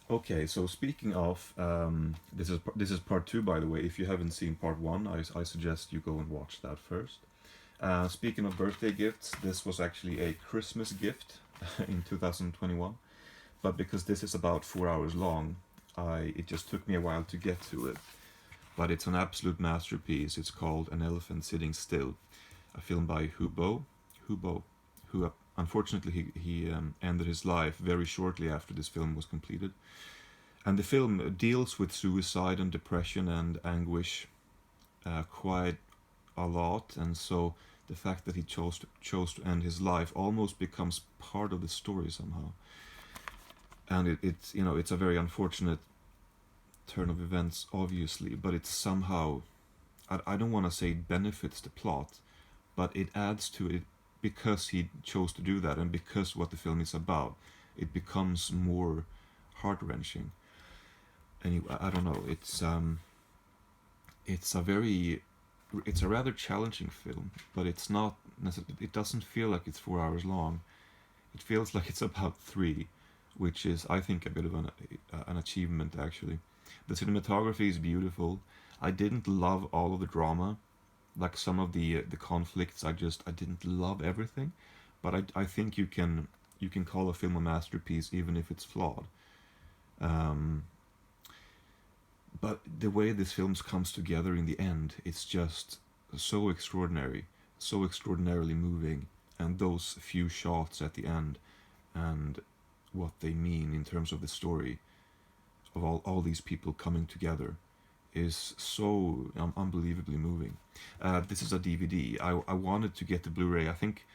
Okay, so speaking of, this is part two, by the way. If you haven't seen part one, I suggest you go and watch that first. Speaking of birthday gifts, this was actually a Christmas gift in 2021. But because this is about 4 hours long, I it just took me a while to get to it. But it's an absolute masterpiece. It's called An Elephant Sitting Still, a film by Hubo, who unfortunately he ended his life very shortly after this film was completed. And the film deals with suicide and depression and anguish quite a lot, and so the fact that he chose to end his life almost becomes part of the story somehow. And it's a very unfortunate turn of events, obviously, but it's somehow, I don't want to say it benefits the plot, but it adds to it because he chose to do that and because what the film is about. It becomes more heart wrenching. Anyway, I don't know. It's a very it's a rather challenging film, but it's not. It doesn't feel like it's 4 hours long. It feels like it's about three, which is, I think, a bit of an achievement actually. The cinematography is beautiful. I didn't love all of the drama, like some of the conflicts. I didn't love everything, but I think you can call a film a masterpiece even if it's flawed. Um, but the way this film comes together in the end, it's just so extraordinary, so extraordinarily moving, and those few shots at the end and what they mean in terms of the story of all these people coming together is so unbelievably moving. This is a DVD. I wanted to get the Blu-ray. I think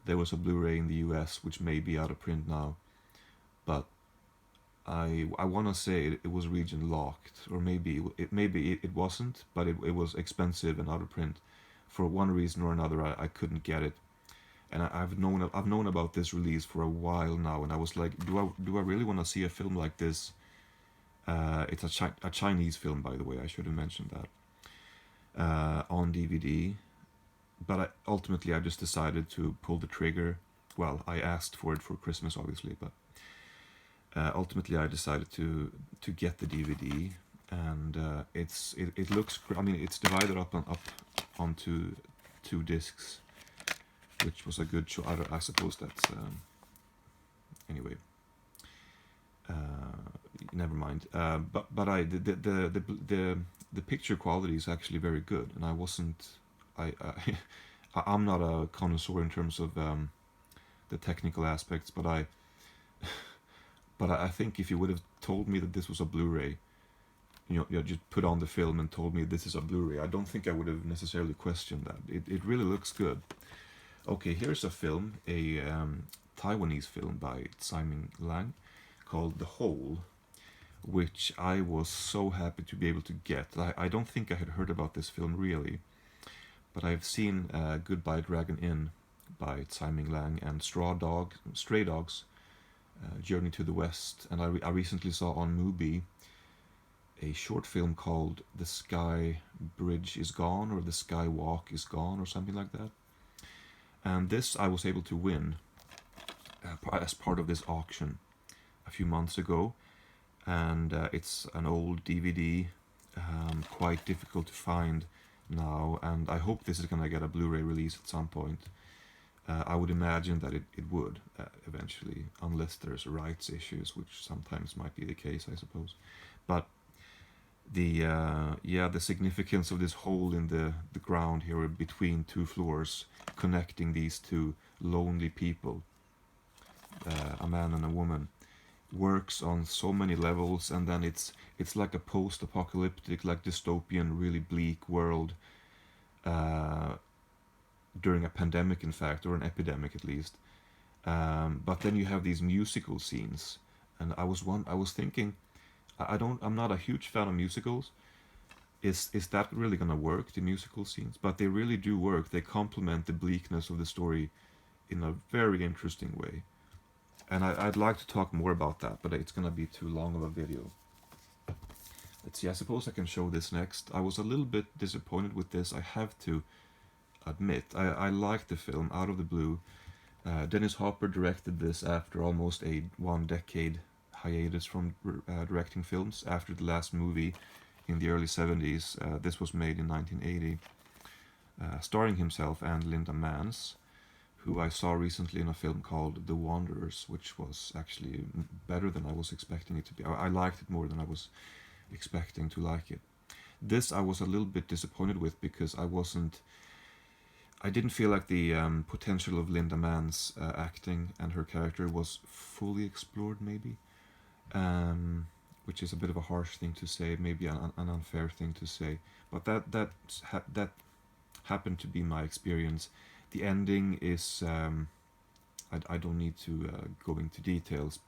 there was a Blu-ray in the US which may be out of print now, but I want to say it was region locked, or maybe it wasn't, but it was expensive and out of print. For one reason or another, I couldn't get it, and I've known about this release for a while now, and I was like, do I really want to see a film like this? It's a Chinese film, by the way. I should have mentioned that on DVD, but ultimately I just decided to pull the trigger. Well, I asked for it for Christmas, obviously, but ultimately I decided to get the DVD, and it looks. I mean, it's divided up onto two discs, which was a good choice. I suppose that's anyway. Never mind. But the picture quality is actually very good, and I wasn't. I'm not a connoisseur in terms of the technical aspects, but I think if you would have told me that this was a Blu-ray, you just put on the film and told me this is a Blu-ray, I don't think I would have necessarily questioned that. It really looks good. Okay, here's a film, a Taiwanese film by Simon Lang called The Hole, which I was so happy to be able to get. I don't think I had heard about this film really, but I've seen Goodbye Dragon Inn by Tsai Ming Lang and Stray Dogs, Journey to the West, and I recently saw on Mubi a short film called The Sky Bridge is Gone, or The Sky Walk is Gone, or something like that. And this I was able to win as part of this auction a few months ago, and it's an old DVD, quite difficult to find now, and I hope this is gonna get a Blu-ray release at some point. I would imagine that it would eventually, unless there's rights issues, which sometimes might be the case, I suppose. But the significance of this hole in the ground here between two floors, connecting these two lonely people, a man and a woman, works on so many levels, and then it's like a post-apocalyptic, like dystopian, really bleak world uh, during a pandemic, in fact, or an epidemic at least. But then you have these musical scenes, and I was thinking, I'm not a huge fan of musicals. Is that really gonna work, the musical scenes? But they really do work. They complement the bleakness of the story in a very interesting way. And I'd like to talk more about that, but it's gonna be too long of a video. Let's see. I suppose I can show this next. I was a little bit disappointed with this. I have to admit, I liked the film Out of the Blue. Dennis Hopper directed this after almost a 1 decade hiatus from directing films after the last movie in the early 70s. This was made in 1980, starring himself and Linda Manz, who I saw recently in a film called The Wanderers, which was actually better than I was expecting it to be. I liked it more than I was expecting to like it. This I was a little bit disappointed with because I didn't feel like the potential of Linda Mann's acting and her character was fully explored, maybe, which is a bit of a harsh thing to say, maybe an unfair thing to say, but that happened to be my experience. The ending is I don't need to go into details, but